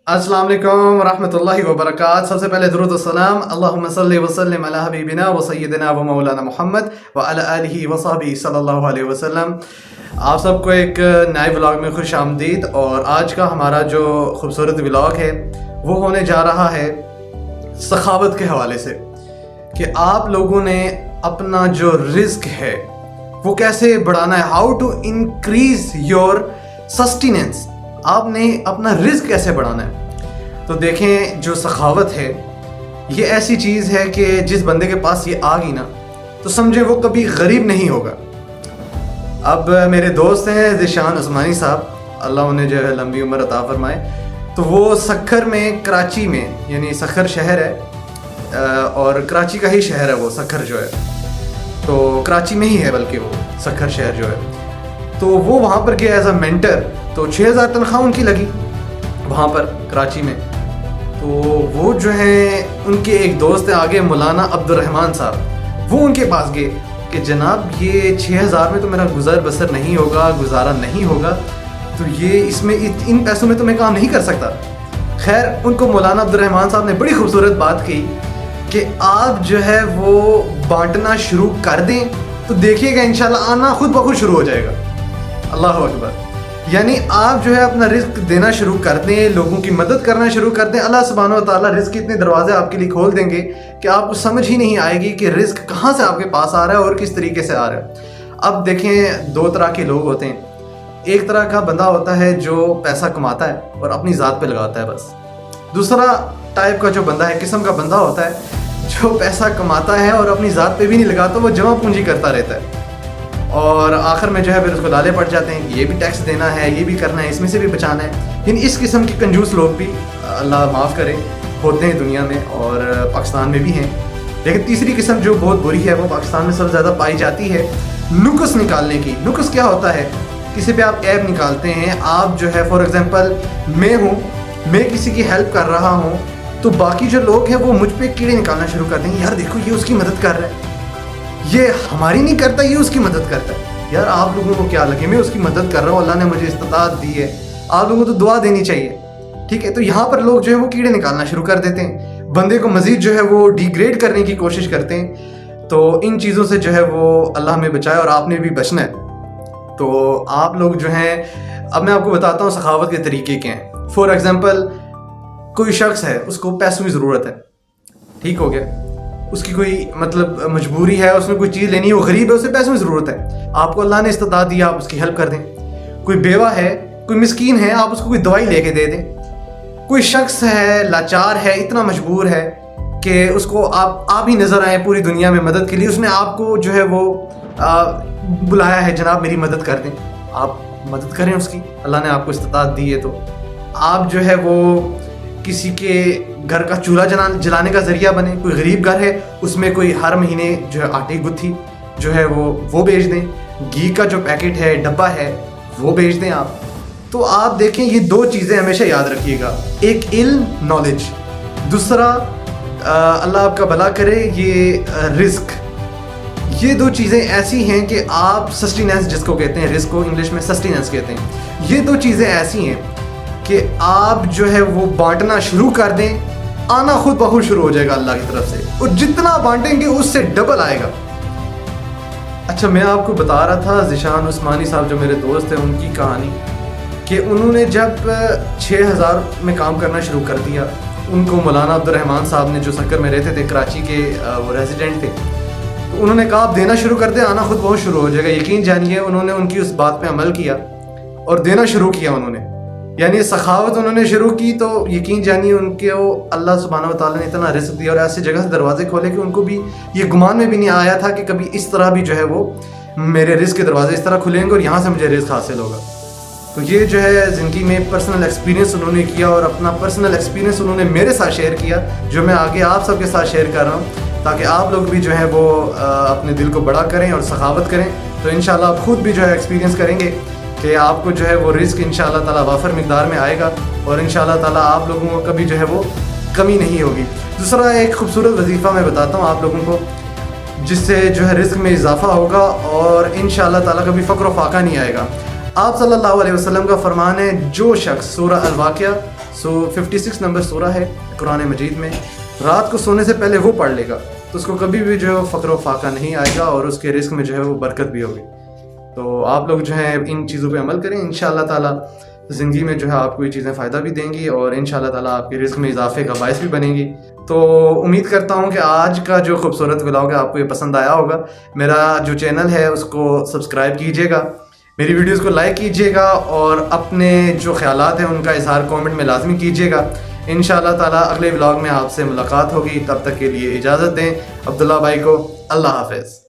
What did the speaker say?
अस्सलाम वालेकुम रहमतुल्लाहि व बरकात। सबसे पहले दुरूद व सलाम अल्लाहुम्मा सल्लि व सल्लिम अला हबीबिना व सय्यिदिना व मौलाना मुहम्मद व अला आलिहि व सहबिहि सल्लल्लाहु अलैहि वसल्लम। आप सबको एक नए व्लॉग में खुश आमदीद। और आज का हमारा जो खूबसूरत व्लॉग है वो होने जा रहा है सखावत के हवाले से, कि आप लोगों ने अपना जो रिस्क है वो कैसे बढ़ाना है, how to increase your sustenance, आपने अपना रिस्क कैसे बढ़ाना है। तो देखें, जो सखावत है ये ऐसी चीज़ है कि जिस बंदे के पास ये आ गई ना तो समझे वो कभी गरीब नहीं होगा। अब मेरे दोस्त हैं ज़ीशान उस्मानी साहब, अल्लाह उन्हें जो है लंबी उम्र अता फरमाए, तो वो सखर में, कराची में, यानी सखर शहर है और कराची का ही शहर है वो सखर जो है, तो कराची में ही है बल्कि वो सखर शहर जो है। तो वो वहाँ पर गया एज अ मेंटर, तो 6000 तनख्वाह उनकी लगी वहाँ पर कराची में। तो वो जो है उनके एक दोस्त है आगे मौलाना अब्दुर्रहमान साहब, वो उनके पास गए कि जनाब ये 6000 में तो मेरा गुजर बसर नहीं होगा, गुजारा नहीं होगा, तो ये इसमें इन पैसों में तो मैं काम नहीं कर सकता। खैर उनको मौलाना अब्दुर्रहमान साहब ने बड़ी खूबसूरत बात की कि आप जो है वो बांटना शुरू कर दें तो देखिएगा इंशाल्लाह आना खुद ब खुद शुरू हो जाएगा। अल्लाह अकबर। यानी आप जो है अपना रिस्क देना शुरू कर दें, लोगों की मदद करना शुरू कर दें, अल्लाह सुब्हानहू व तआला रिस्क के इतने दरवाजे आपके लिए खोल देंगे कि आपको समझ ही नहीं आएगी कि रिस्क कहाँ से आपके पास आ रहा है और किस तरीके से आ रहा है। अब देखें, दो तरह के लोग होते हैं। एक तरह का बंदा होता है जो पैसा कमाता है और अपनी ज़ात पे लगाता है बस। दूसरा टाइप का जो बंदा है, किस्म का बंदा होता है जो पैसा कमाता है और अपनी ज़ात पे भी नहीं लगाता, वो जमा पूंजी करता रहता है और आखिर में जो है फिर उसको लाले पड़ जाते हैं, ये भी टैक्स देना है, ये भी करना है, इसमें से भी बचाना है। लेकिन इस किस्म के कंजूस लोग भी, अल्लाह माफ़ करे, होते हैं दुनिया में और पाकिस्तान में भी हैं। लेकिन तीसरी किस्म जो बहुत बुरी है वो पाकिस्तान में सबसे ज़्यादा पाई जाती है, नुक्स निकालने की। नुक्स क्या होता है? किसी पे आप ऐब निकालते हैं। आप जो है फॉर एग्जांपल मैं किसी की हेल्प कर रहा हूँ तो बाकी जो लोग हैं वो मुझ पे कीड़े निकालना शुरू कर देंगे, यार देखो ये उसकी मदद कर रहा है, ये हमारी नहीं करता, ये उसकी मदद करता है। यार आप लोगों को क्या लगे मैं उसकी मदद कर रहा हूँ, अल्लाह ने मुझे इस्तिताअत दी है, आप लोगों को तो दुआ देनी चाहिए, ठीक है। तो यहाँ पर लोग जो है वो कीड़े निकालना शुरू कर देते हैं, बंदे को मज़ीद जो है वो डिग्रेड करने की कोशिश करते हैं। तो इन चीज़ों से जो है वो अल्लाह में बचाए और आपने भी बचना है। तो आप लोग जो हैं, अब मैं आपको बताता हूँ सखावत के तरीके क्या हैं। फॉर एग्जांपल कोई शख्स है, उसको पैसों की ज़रूरत है, ठीक हो गया, उसकी कोई मतलब मजबूरी है, उसने कोई चीज़ लेनी है, वो गरीब है, उसे पैसों की ज़रूरत है, आपको अल्लाह ने इस्तिताअत दिया, आप उसकी हेल्प कर दें। कोई बेवा है, कोई मिस्कीन है, आप उसको कोई दवाई लेके दे दें। कोई शख्स है लाचार है, इतना मजबूर है कि उसको आप ही नज़र आए पूरी दुनिया में मदद के लिए, उसने आपको जो है वो बुलाया है, जनाब मेरी मदद कर दें, आप मदद करें उसकी, अल्लाह ने आपको इस्तिताअत दी है। तो आप जो है वो किसी के घर का चूल्हा जलाने का ज़रिया बने। कोई गरीब घर है, उसमें कोई हर महीने जो है आटे गुत्थी जो है वो बेच दें, घी का जो पैकेट है, डब्बा है, वो बेच दें आप। तो आप देखें, ये दो चीज़ें हमेशा याद रखिएगा, एक इल्म नॉलेज, दूसरा अल्लाह आपका भला करे ये रिस्क। ये दो चीज़ें ऐसी हैं कि आप सस्टेनेंस जिसको कहते हैं, रिस्क को इंग्लिश में सस्टेनेंस कहते हैं, ये दो चीज़ें ऐसी हैं कि आप जो है वो बांटना शुरू कर दें, आना खुद ब खुद शुरू हो जाएगा अल्लाह की तरफ से, और जितना बांटेंगे उससे डबल आएगा। अच्छा, मैं आपको बता रहा था ज़ीशान उस्मानी साहब जो मेरे दोस्त हैं उनकी कहानी, कि उन्होंने जब 6000 में काम करना शुरू कर दिया, उनको मौलाना अब्दुर्रहमान साहब ने, जो सकर में रहते थे, कराची के वो रेजिडेंट थे, तो उन्होंने कहा आप देना शुरू कर दें, आना खुद बहुत शुरू हो जाएगा। यकीन जानिए उन्होंने उनकी उस बात पे अमल किया और देना शुरू किया उन्होंने, यानी सखावत उन्होंने शुरू की। तो यकीन जानिए उनके अल्लाह सुब्हानहू व तआला ने इतना रिस्क दिया और ऐसी जगह से दरवाजे खोले कि उनको भी ये गुमान में भी नहीं आया था कि कभी इस तरह भी जो है वो मेरे रिस्क के दरवाजे इस तरह खुलेंगे और यहाँ से मुझे रिस्क हासिल होगा। तो ये जो है ज़िंदगी में पर्सनल एक्सपीरियंस उन्होंने किया और अपना पर्सनल एक्सपीरियंस उन्होंने मेरे साथ शेयर किया, जो मैं आगे आप सबके साथ शेयर कर रहा हूँ, ताकि आप लोग भी जो है वो अपने दिल को बड़ा करें और सखावत करें। तो इंशाल्लाह आप खुद भी जो है एक्सपीरियंस करेंगे कि आपको जो है वो रिस्क इंशाल्लाह ताला वाफर मिकदार में आएगा और इंशाल्लाह ताला आप लोगों को कभी जो है वो कमी नहीं होगी। दूसरा एक खूबसूरत वजीफ़ा मैं बताता हूँ आप लोगों को, जिससे जो है रिस्क में इजाफा होगा और इंशाल्लाह ताला कभी फ़क्र व फाका नहीं आएगा। आप सल्लल्लाहु अलैहि वसल्लम का फरमान है, जो शख्स सूरह अल-वाक़िया 56 نمبر سورہ ہے قرآن مجید میں. رات کو سونے سے پہلے وہ پڑھ لے گا تو اس کو کبھی بھی جو ہے فقر و فاقہ نہیں آئے گا اور اس کے رزق میں جو ہے وہ برکت بھی ہوگی. تو آپ لوگ جو ہیں ان چیزوں پہ عمل کریں, انشاءاللہ تعالیٰ زندگی میں جو ہے آپ کو یہ چیزیں فائدہ بھی دیں گی اور انشاءاللہ تعالیٰ آپ کے رزق میں اضافے کا باعث بھی بنیں گی. تو امید کرتا ہوں کہ آج کا جو خوبصورت ولاگ ہے آپ کو یہ پسند آیا ہوگا. میرا جو چینل ہے اس کو سبسکرائب کیجیے گا, میری ویڈیوز کو لائک کیجیے گا اور اپنے جو خیالات ہیں ان کا اظہار کامنٹ میں لازمی کیجیے گا. انشاءاللہ تعالیٰ اگلے ولاگ میں آپ سے ملاقات ہوگی. تب تک کے لیے اجازت دیں عبداللہ بھائی کو. اللہ حافظ.